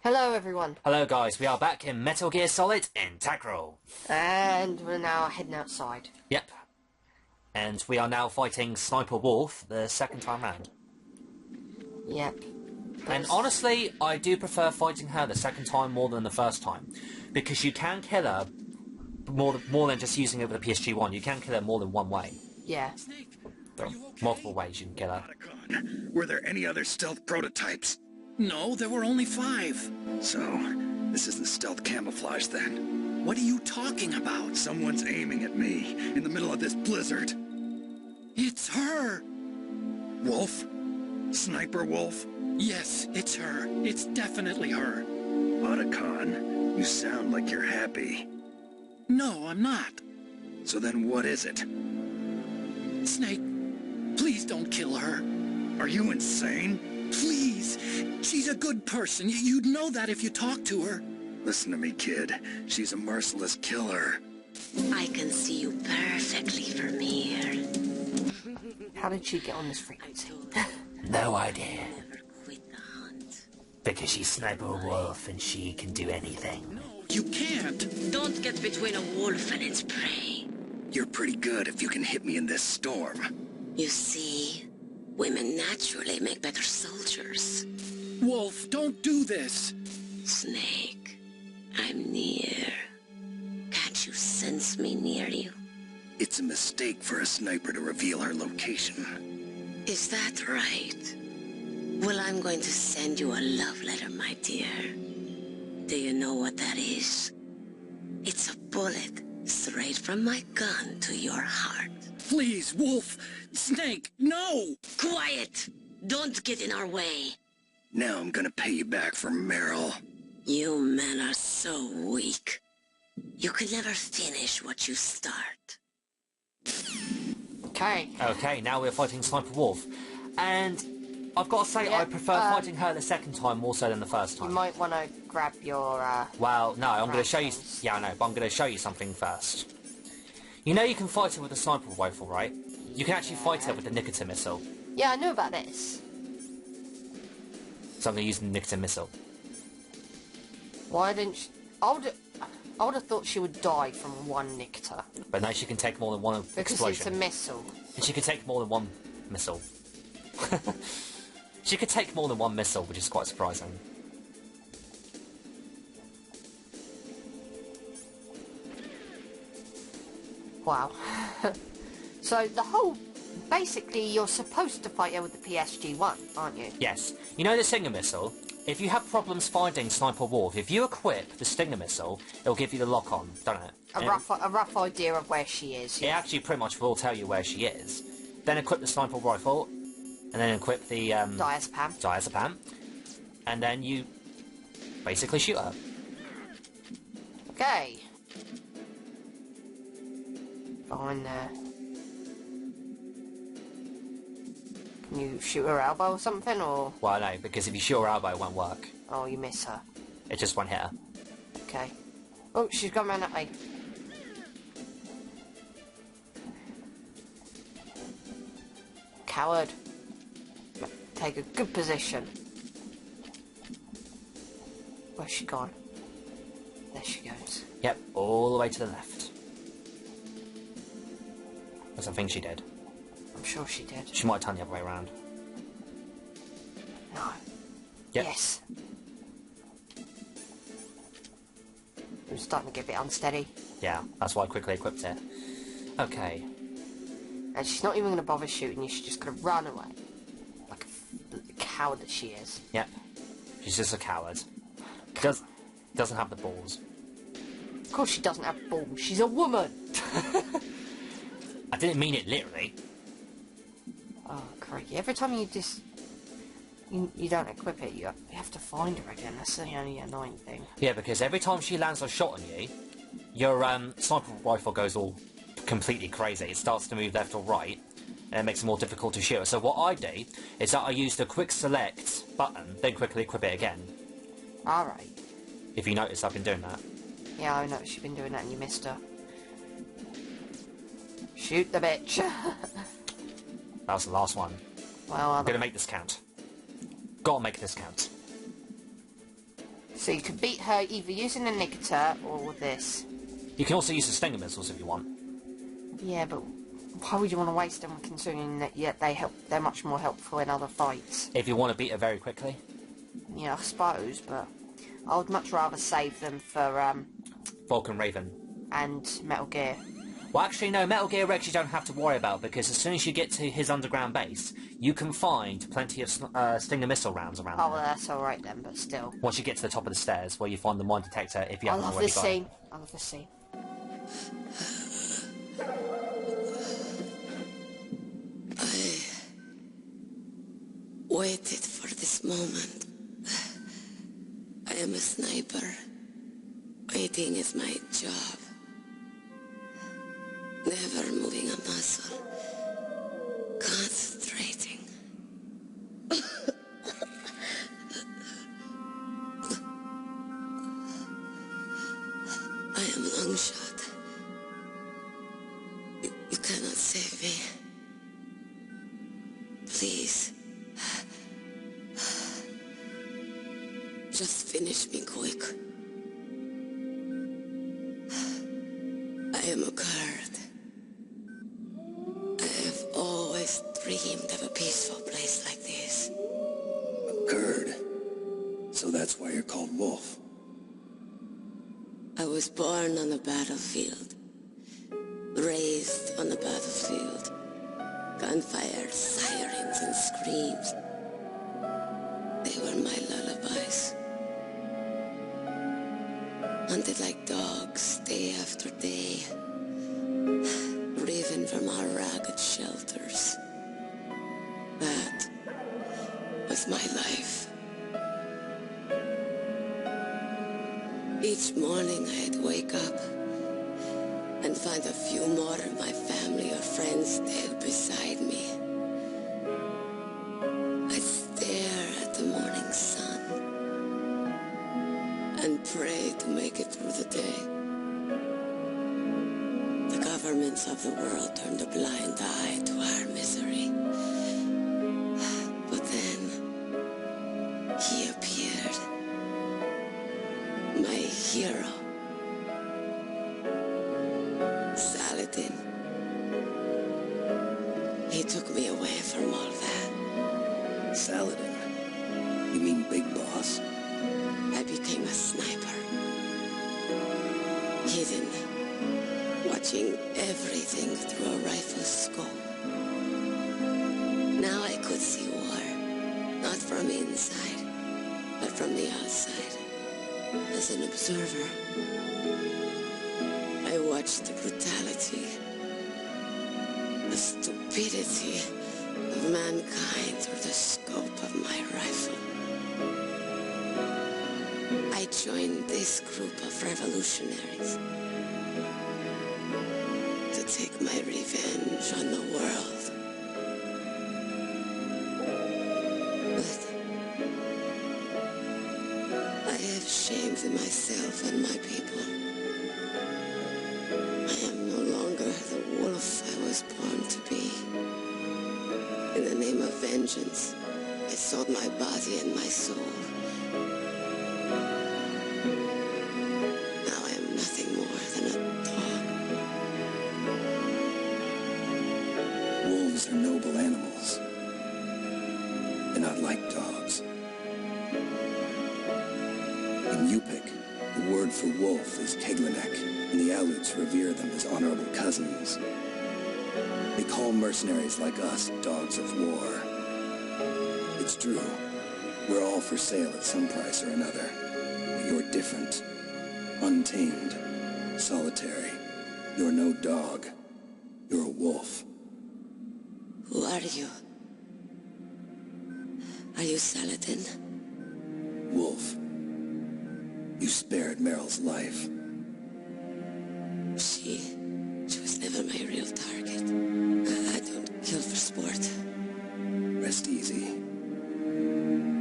Hello everyone. Hello guys, we are back in Metal Gear Solid Integral. And we're now heading outside. Yep. And we are now fighting Sniper Wolf the second time round. Yep. And honestly, I do prefer fighting her the second time more than the first time. Because you can kill her more than just using it with a PSG-1. You can kill her more than one way. Yeah. There are multiple ways you can kill her. Were there any other stealth prototypes? No, there were only 5. So, this isn't stealth camouflage then. What are you talking about? Someone's aiming at me in the middle of this blizzard. It's her! Wolf? Sniper Wolf? Yes, it's her. It's definitely her. Otacon, you sound like you're happy. No, I'm not. So then what is it? Snake, please don't kill her. Are you insane? Please! She's a good person. You'd know that if you talked to her. Listen to me, kid. She's a merciless killer. I can see you perfectly from here. How did she get on this frequency? No idea. Never quit the hunt. Because she's Sniper Wolf and she can do anything. You can't. Don't get between a wolf and its prey. You're pretty good if you can hit me in this storm. You see, women naturally make better soldiers. Wolf, don't do this. Snake, I'm near. Can't you sense me near you? It's a mistake for a sniper to reveal her location. Is that right? Well, I'm going to send you a love letter, my dear. Do you know what that is? It's a bullet straight from my gun to your heart. Please, Wolf! Snake, no! Quiet! Don't get in our way. Now I'm gonna pay you back for Meryl. You men are so weak. You could never finish what you start. Okay. Okay, now we're fighting Sniper Wolf. And I've got to say, Yeah, I prefer fighting her the second time more so than the first time. You might want to grab your, Well, no, I'm going to show you... rations. Yeah, I know, but I'm going to show you something first. You know you can fight her with a sniper rifle, right? You can actually fight her with the nicotine missile. Yeah, I know about this. So I'm going to use the nicotine missile. Why didn't she... I would have thought she would die from one Nicta. But now she can take more than one Because explosion. it's a missile. And she can take more than one missile. She could take more than one missile, which is quite surprising. Wow. So the whole... Basically, you're supposed to fight her with the PSG-1, aren't you? Yes. You know the Stinger missile? If you have problems finding Sniper Wolf, if you equip the Stinger missile, it'll give you the lock-on, don't it? A rough idea of where she is. It actually pretty much will tell you where she is. Then equip the sniper rifle, and then equip the diazepam, and then you basically shoot her. Okay. Behind there. Can you shoot her elbow or something, or...? Well, no, because if you shoot her elbow, it won't work. Oh, you miss her. It just won't hit her. Okay. Oh, she's gone round that way. Coward. Take a good position. Where's she gone? There she goes. Yep, all the way to the left. That's I think she did. I'm sure she did. She might turn the other way around. No. Yep. Yes. I'm starting to get a bit unsteady. Yeah, that's why I quickly equipped it. Okay. And she's not even going to bother shooting you, she's just going to run away. Like a coward that she is. Yep. She's just a coward. Doesn't have the balls. Of course she doesn't have balls, she's a woman! I didn't mean it literally. Oh, crikey. Every time you just... You don't equip it, you have to find her again. That's the only annoying thing. Yeah, because every time she lands a shot on you, your sniper rifle goes all completely crazy. It starts to move left or right, and it makes it more difficult to shoot. So what I do is that I use the quick select button, then quickly equip it again. Alright. If you notice, I've been doing that. Yeah, I noticed you've been doing that and you missed her. Shoot the bitch! That was the last one. Well, I'm gonna make this count. Gotta make this count. So you could beat her either using the Nicketer or this. You can also use the Stinger missiles if you want. Yeah, but why would you want to waste them considering that yet they're much more helpful in other fights? If you want to beat her very quickly. Yeah, I suppose, but I would much rather save them for Vulcan Raven. and Metal Gear. Well, actually, no, Metal Gear Rex you don't have to worry about, because as soon as you get to his underground base, you can find plenty of Stinger missile rounds around Oh, there. well, that's alright then, but still. Once you get to the top of the stairs, where you find the mine detector, if you I haven't love already this got it. scene. I love this scene. I waited for this moment. I am a sniper. Waiting is my job. Never moving a muscle. Concentrating. I am long shot. You cannot save me. Please. Just finish me quick. I am a Kurd. I have always dreamed of a peaceful place like this. A Kurd. So that's why you're called Wolf. I was born on the battlefield. Raised on the battlefield. Gunfire, sirens, and screams. They were my lullabies. Hunted like dogs, day after day. Driven from our ragged shelters. That was my life. Each morning I'd wake up and find a few more of my family or friends dead beside me. I'd stare at the morning sun and pray to make it through the day. The governments of the world turned a blind eye to our misery. But then, he appeared. My hero. Saladin. He took me away from all that. Saladin? You mean Big Boss? I became a sniper. Hidden. Watching everything through a rifle's scope. Now I could see war. Not from inside, but from the outside. As an observer. I watched the brutality, the stupidity of mankind through the scope of my rifle. I joined this group of revolutionaries to take my revenge on the world. But I have shamed myself and my people. I am no longer the wolf I was born to be. In the name of vengeance, I sold my body and my soul. Now I am nothing more than a dog. Wolves are noble animals. They're not like dogs. In Yupik, the word for wolf is Teglanek, and the Aleuts revere them as honorable cousins. They call mercenaries like us dogs of war. It's true. We're all for sale at some price or another. But you're different. Untamed. Solitary. You're no dog. You're a wolf. Who are you? Are you Saladin? Wolf. You spared Meryl's life. She was never my real target. I don't kill for sport. Rest easy.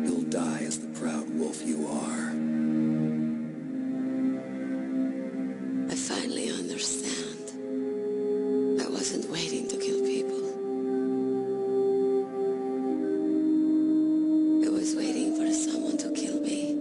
You'll die as the proud wolf you are. I finally understand. I wasn't waiting to kill people. I was waiting for someone to kill me.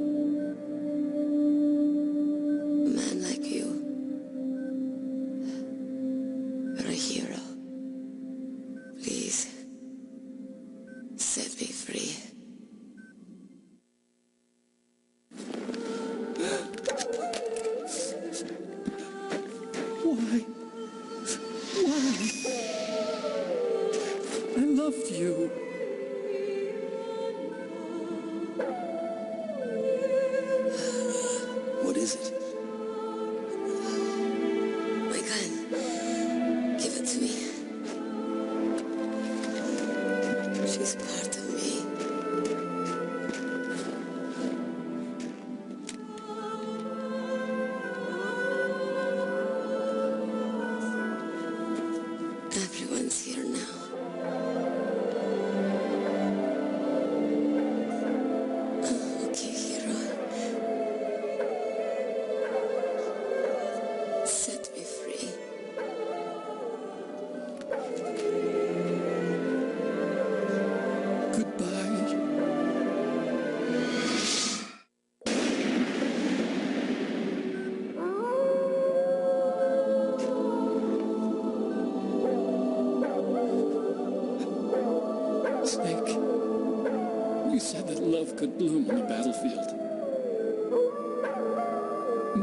on the battlefield.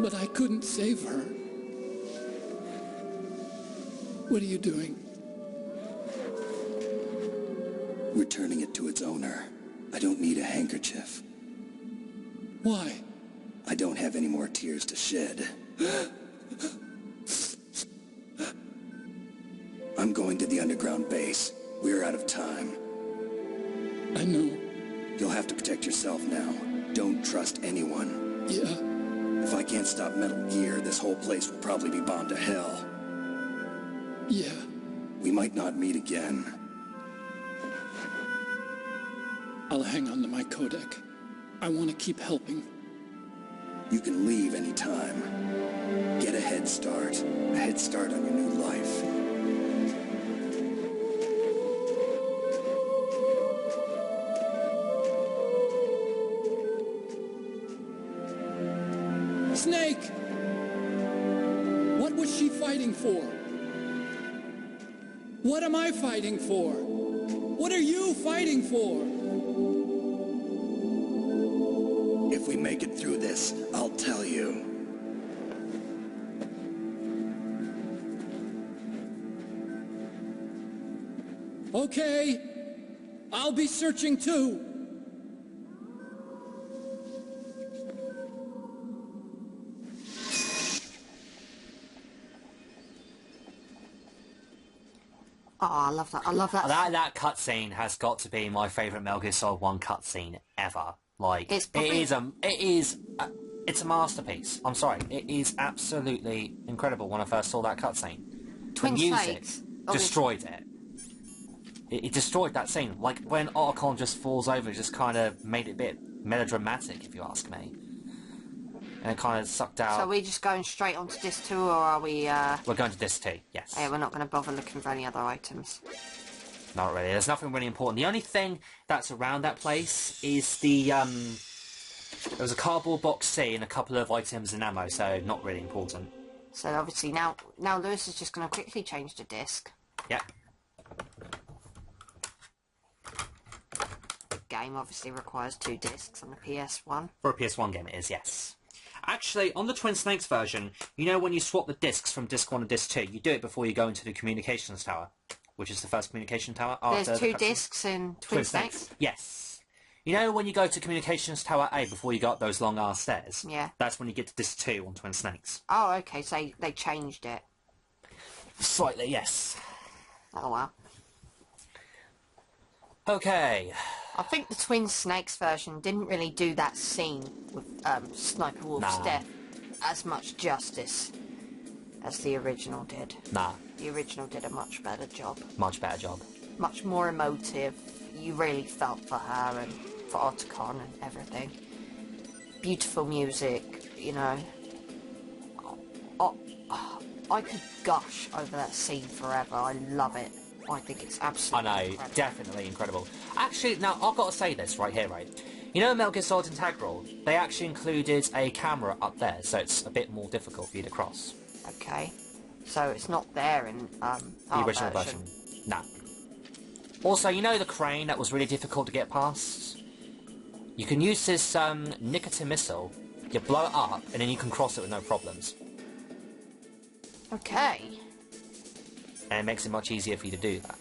But I couldn't save her. What are you doing? Returning it to its owner. I don't need a handkerchief. Why? I don't have any more tears to shed. I'm going to the underground base. We're out of time. I know. You'll have to protect yourself now. Don't trust anyone. Yeah. If I can't stop Metal Gear, this whole place will probably be bombed to hell. Yeah. We might not meet again. I'll hang on to my codec. I want to keep helping. You can leave anytime. Get a head start. A head start on your new life. Snake! What was she fighting for? What am I fighting for? What are you fighting for? If we make it through this, I'll tell you. Okay. I'll be searching too. Oh, I love that. I love that. That cutscene has got to be my favourite Metal Gear Solid 1 cutscene ever. Like, It's probably- it's a masterpiece. I'm sorry, it is absolutely incredible when I first saw that cutscene. Twin The music Snakes. destroyed it. It destroyed that scene. Like, when Otacon just falls over, it just kind of made it a bit melodramatic, if you ask me. And it kind of sucked out... So are we just going straight onto disc 2, or are we, We're going to disc 2, yes. yeah, we're not going to bother looking for any other items. Not really. There's nothing really important. The only thing that's around that place is the, there was a cardboard box C and a couple of items and ammo, so not really important. So obviously now Lewis is just going to quickly change the disc. Yep. The game obviously requires 2 discs on the PS1. For a PS1 game it is, yes. Actually, on the Twin Snakes version, you know when you swap the discs from disc 1 to disc 2, you do it before you go into the communications tower, which is the first communication tower. There's after 2 the discs in Twin Snakes? Yes. You know when you go to communications tower A before you go up those long ass stairs? Yeah. That's when you get to disc 2 on Twin Snakes. Oh, okay, so they changed it. Slightly, yes. Oh, wow. Okay. I think the Twin Snakes version didn't really do that scene with Sniper Wolf's Nah. death as much justice as the original did. Nah. The original did a much better job. Much better job. Much more emotive. You really felt for her and for Otacon and everything. Beautiful music, you know. I could gush over that scene forever. I love it. I think it's I absolutely know, incredible. definitely incredible. Actually, now, I've got to say this right here, right? You know Metal Gear Solid Integral? They actually included a camera up there, so it's a bit more difficult for you to cross. Okay. So it's not there in The original version. Nah. Also, you know the crane that was really difficult to get past? You can use this nicotine missile, you blow it up, and then you can cross it with no problems. Okay. And it makes it much easier for you to do that.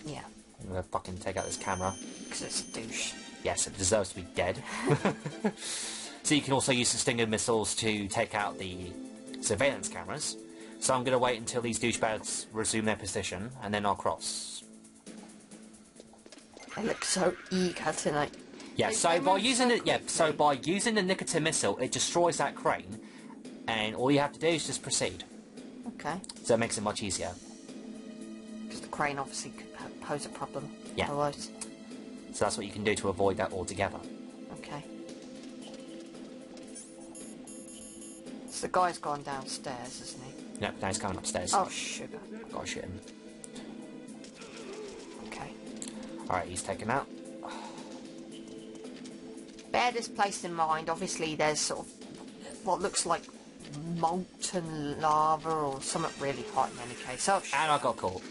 Yeah. I'm gonna fucking take out this camera. Because it's a douche. Yes, it deserves to be dead. So you can also use the Stinger missiles to take out the surveillance cameras. So I'm going to wait until these douchebags resume their position, and then I'll cross. They look so eager tonight. Yeah, so by using the nicotine missile, it destroys that crane, and all you have to do is just proceed. Okay. So it makes it much easier. Because the crane obviously could pose a problem. Yeah. Otherwise. So that's what you can do to avoid that altogether. Okay. So the guy's gone downstairs, isn't he? No, now he's going upstairs. Oh, sugar. Gotta shoot him. Okay. Alright, he's taken out. Bear this place in mind. Obviously, there's sort of what looks like molten lava or something really hot in any case. Oh, And I got caught.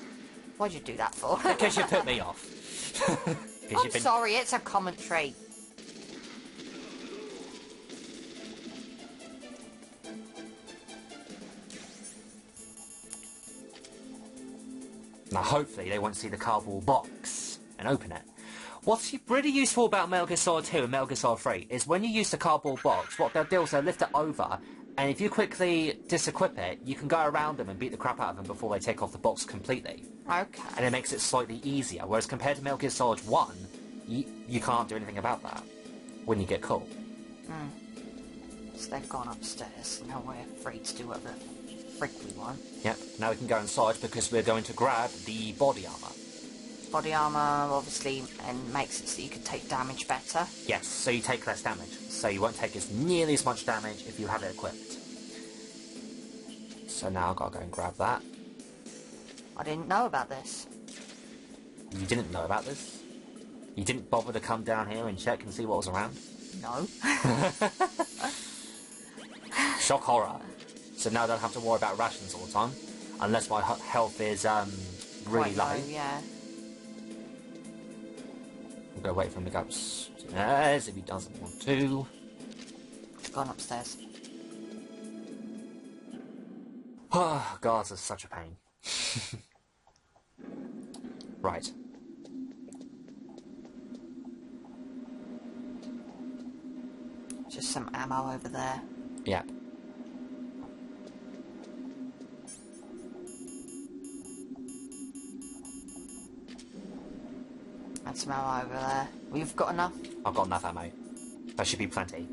what'd you do that for? Because you put me off. I'm sorry, it's a commentary. Now hopefully they won't see the cardboard box and open it. What's really useful about Metal Gear Solid 2 and Metal Gear Solid 3 is when you use the cardboard box, what they'll do is they'll lift it over, and if you quickly disequip it, you can go around them and beat the crap out of them before they take off the box completely. Okay. And it makes it slightly easier, whereas compared to Metal Gear Solid 1, you can't do anything about that when you get caught. So they've gone upstairs, now we're free to do whatever the frick we want. Yep, now we can go inside because we're going to grab the body armour. Body armour, obviously, and makes it so you can take damage better. Yes, so you take less damage, so you won't take nearly as much damage if you have it equipped. So now I've got to go and grab that. I didn't know about this. You didn't know about this? You didn't bother to come down here and check and see what was around? No. Shock horror. So now I don't have to worry about rations all the time, unless my health is really Quite low. Yeah. I'm going to wait for him to go upstairs if he doesn't want to. Gone upstairs. Oh, God, that's such a pain. Right. Just some ammo over there. Yep. And some ammo over there. We've got enough? I've got enough ammo. That should be plenty.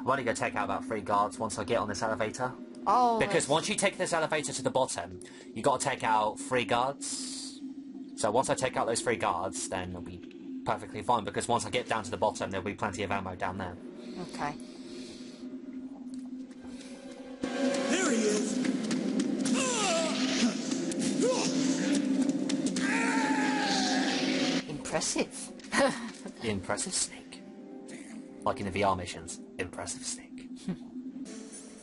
I'm only going to take out about 3 guards once I get on this elevator. Oh, Because once you take this elevator to the bottom, you got to take out 3 guards. So once I take out those 3 guards, then it'll be perfectly fine. Because once I get down to the bottom, there'll be plenty of ammo down there. Okay. There he is! Impressive. The impressive snake. Like in the VR missions. Impressive snake.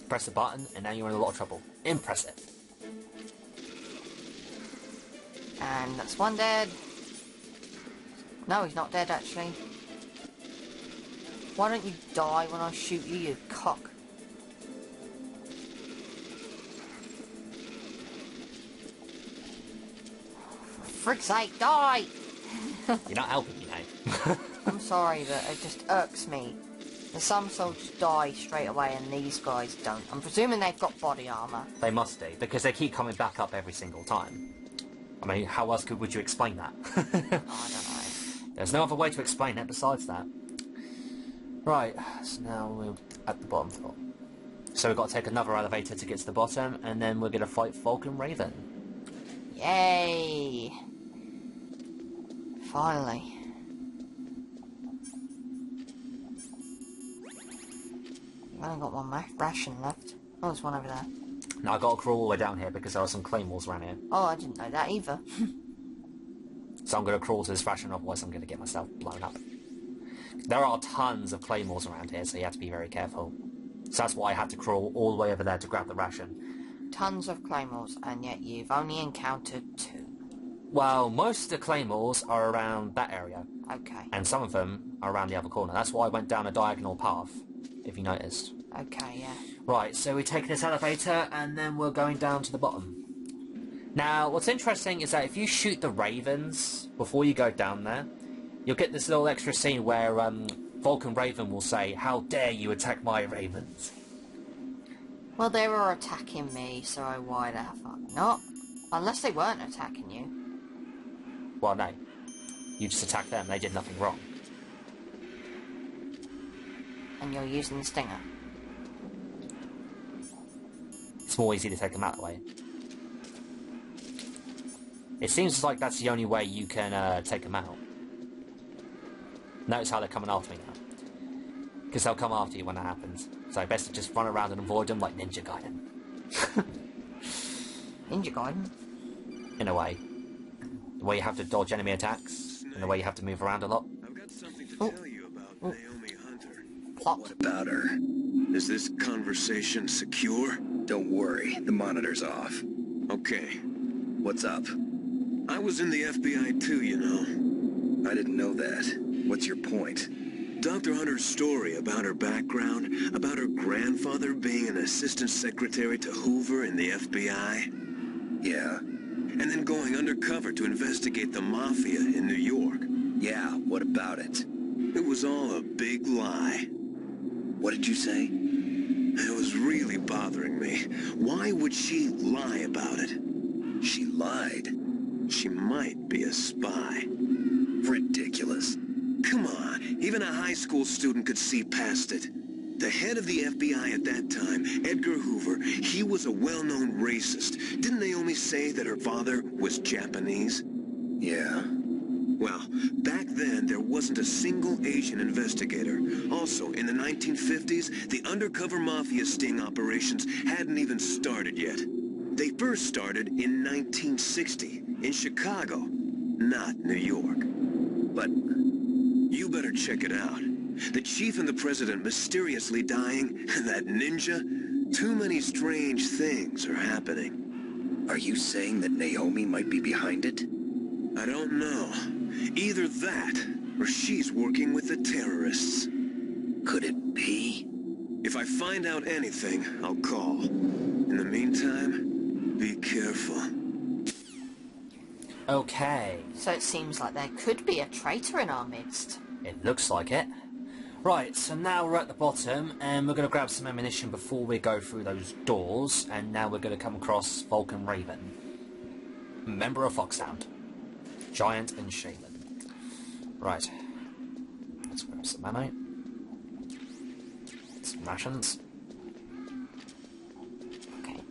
Press the button, and now you're in a lot of trouble. Impressive. And that's one dead. No, he's not dead, actually. Why don't you die when I shoot you, you cock? For frick's sake, die! You're not helping me now. I'm sorry, but it just irks me. The some soldiers die straight away and these guys don't. I'm presuming they've got body armour. They must do, because they keep coming back up every single time. I mean, how else would you explain that? I don't know. There's no other way to explain it besides that. Right, so now we're at the bottom floor. So we've got to take another elevator to get to the bottom, and then we're going to fight Vulcan Raven. Yay! Finally. I've only got one ration left. Oh, there's one over there. Now I've got to crawl all the way down here because there are some claymores around here. Oh, I didn't know that either. So I'm going to crawl to this ration, otherwise I'm going to get myself blown up. There are tons of claymores around here, so you have to be very careful. So that's why I had to crawl all the way over there to grab the ration. Tons of claymores, and yet you've only encountered 2. Well, most of the claymores are around that area. Okay. And some of them are around the other corner. That's why I went down a diagonal path, if you noticed. Okay, yeah. Right, so we take this elevator, and then we're going down to the bottom. Now, what's interesting is that if you shoot the ravens before you go down there, you'll get this little extra scene where Vulcan Raven will say, "How dare you attack my ravens?" Well, they were attacking me, so why the fuck not? Unless they weren't attacking you. Well, no. You just attacked them, they did nothing wrong. And you're using the stinger. It's more easy to take them out that way. It seems like that's the only way you can take them out. Notice how they're coming after me now. Because they'll come after you when that happens. So best to just run around and avoid them like Ninja Gaiden. Ninja Gaiden? In a way. The way you have to dodge enemy attacks, and the way you have to move around a lot. I've got something to tell you about Naomi Hunter. Plot. What about her? Is this conversation secure? Don't worry, the monitor's off. Okay. What's up? I was in the FBI too, you know. I didn't know that. What's your point? Dr. Hunter's story about her background, about her grandfather being an assistant secretary to Hoover in the FBI. Yeah. and then going undercover to investigate the Mafia in New York. Yeah, what about it? It was all a big lie. What did you say? It was really bothering me. Why would she lie about it? She lied. She might be a spy. Ridiculous. Come on, even a high school student could see past it. The head of the FBI at that time, Edgar Hoover, he was a well-known racist. Didn't Naomi say that her father was Japanese? Yeah. Well, back then, there wasn't a single Asian investigator. Also, in the 1950s, the undercover mafia sting operations hadn't even started yet. They first started in 1960, in Chicago, not New York. But You better check it out. The chief and the president mysteriously dying, and that ninja? Too many strange things are happening. are you saying that Naomi might be behind it? I don't know. Either that, or she's working with the terrorists. Could it be? If I find out anything, I'll call. In the meantime, be careful. Okay, So it seems like there could be a traitor in our midst. it looks like it. Right, so now we're at the bottom, and we're going to grab some ammunition before we go through those doors, and now we're going to come across Vulcan Raven, member of Foxhound, Giant and Shaman. Right, let's grab some ammo, some rations. Okay.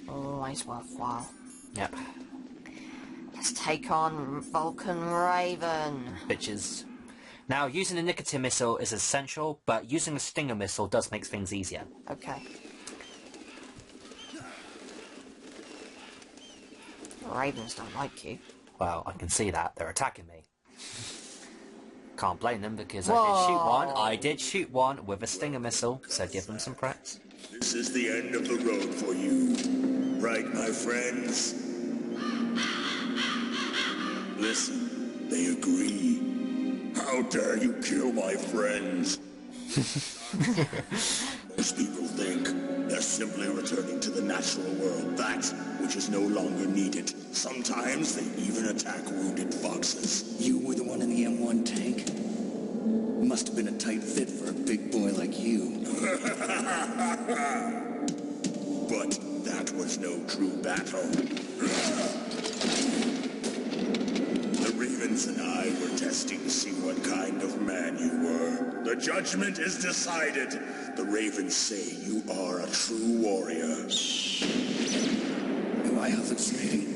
Always worthwhile. Yep, Let's take on Vulcan Raven. bitches. Now, using a nicotine missile is essential, but using a stinger missile does make things easier. Okay. Ravens don't like you. Well, I can see that. They're attacking me. Can't blame them because I did shoot one. I did shoot one with a stinger missile, so give them some practice. This is the end of the road for you. Right, my friends? Listen, they agree. How dare you kill my friends? Most people think they're simply returning to the natural world, that which is no longer needed. Sometimes they even attack wounded foxes. You were the one in the M1 tank? Must have been a tight fit for a big boy like you. But that was no true battle. The Ravens and I were testing to see what kind of man you were. The judgment is decided. The Ravens say you are a true warrior. Am I hallucinating?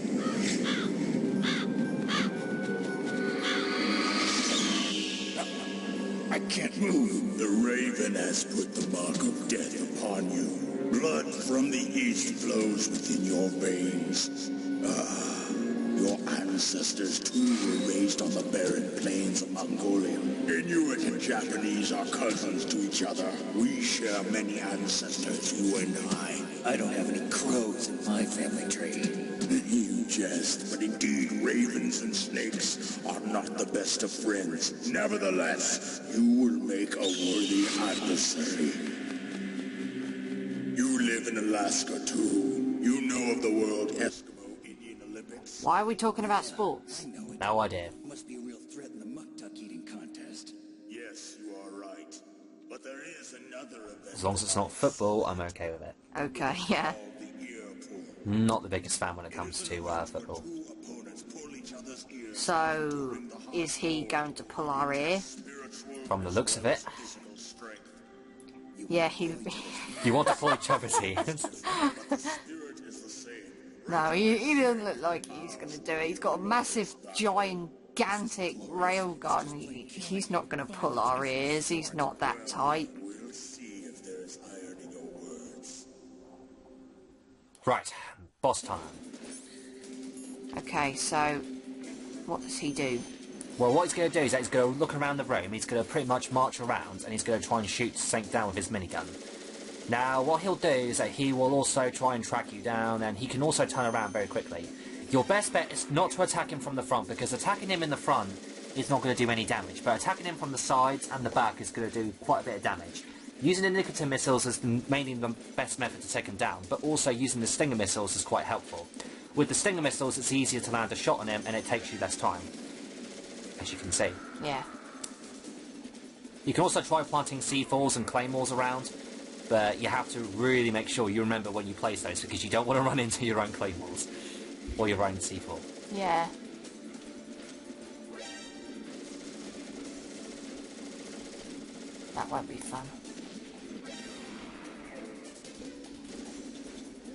I can't move. The Raven has put the mark of death upon you. Blood from the east flows within your veins. Your ancestors too were raised on the barren plains of Mongolia. Inuit and Japanese are cousins to each other. We share many ancestors, you and I don't have any crows in my family tree. You jest, but indeed ravens and snakes are not the best of friends. Nevertheless, you will make a worthy adversary. You live in Alaska too. You know of the World Eskimo Indian Olympics. Why are we talking about sports? No idea. Must be a real threat in the muck duck eating contest. Yes, you are right. But there is another event. As long as it's not football, I'm okay with it. Okay, yeah. called the ear pull. Not the biggest fan when it comes to football. Two opponents pull each other's ears. So, is he going to pull our ear? From the looks of it, Physical strength. Yeah, he... you want to pull each other's ears. Spirit is the same. No, he doesn't look like he's going to do it. He's got a massive, gigantic railgun. He's not going to pull our ears. He's not that type. We'll see if there is iron in your words. Right, boss time. Okay, so what does he do? Well, what he's going to do is that he's going to look around the room, he's going to pretty much march around, and he's going to try and shoot something down with his minigun. Now, what he'll do is that he will also try and track you down, and he can also turn around very quickly. Your best bet is not to attack him from the front, because attacking him in the front is not going to do any damage, but attacking him from the sides and the back is going to do quite a bit of damage. Using the nicotine missiles is mainly the best method to take him down, but also using the stinger missiles is quite helpful. With the stinger missiles, it's easier to land a shot on him, and it takes you less time, as you can see. Yeah. You can also try planting C4s and claymores around, but you have to really make sure you remember when you place those, because you don't want to run into your own claymores or your own C4. Yeah. That won't be fun.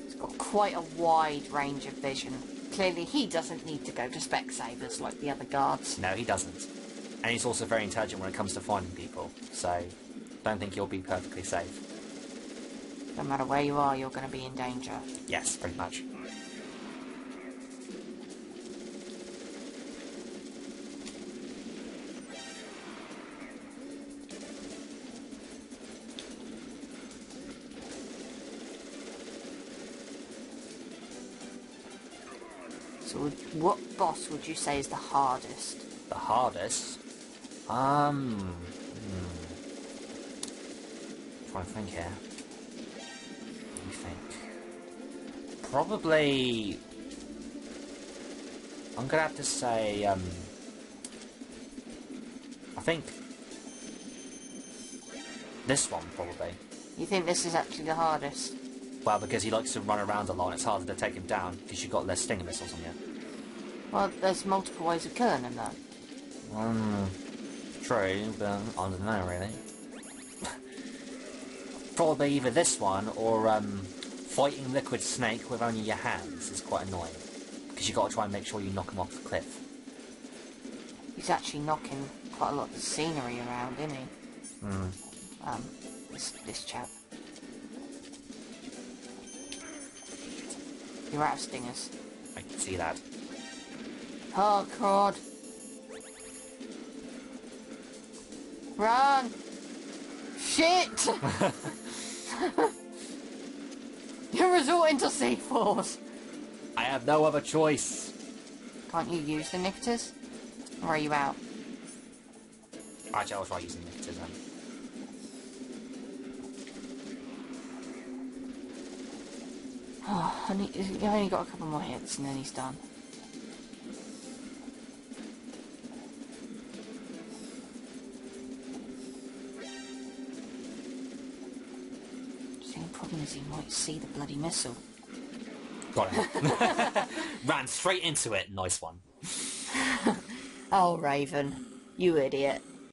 It's got quite a wide range of vision. Clearly he doesn't need to go to Specsavers like the other guards. No, he doesn't. And he's also very intelligent when it comes to finding people, so don't think you'll be perfectly safe. No matter where you are, you're going to be in danger. Yes, pretty much. So what boss would you say is the hardest? The hardest? Trying to think here. What do you think? Probably... I'm gonna have to say, I think... this one, probably. You think this is actually the hardest? Well, because he likes to run around a lot, it's harder to take him down, because you've got less stinger missiles on you. Well, there's multiple ways of killing him, though. True, but I don't know, really. Probably either this one, or, fighting Liquid Snake with only your hands is quite annoying. Because you've got to try and make sure you knock him off the cliff. He's actually knocking quite a lot of the scenery around, isn't he? This chap. You're out of stingers. I can see that. Oh, God. Run! Shit! You're resorting to C4s. I have no other choice. Can't you use the nicoters? Or are you out? Actually, I'll try using nicoters then. Oh, you've only got a couple more hits and then he's done. The only problem is he might see the bloody missile. Got it. Ran straight into it. Nice one. Oh, Raven. You idiot.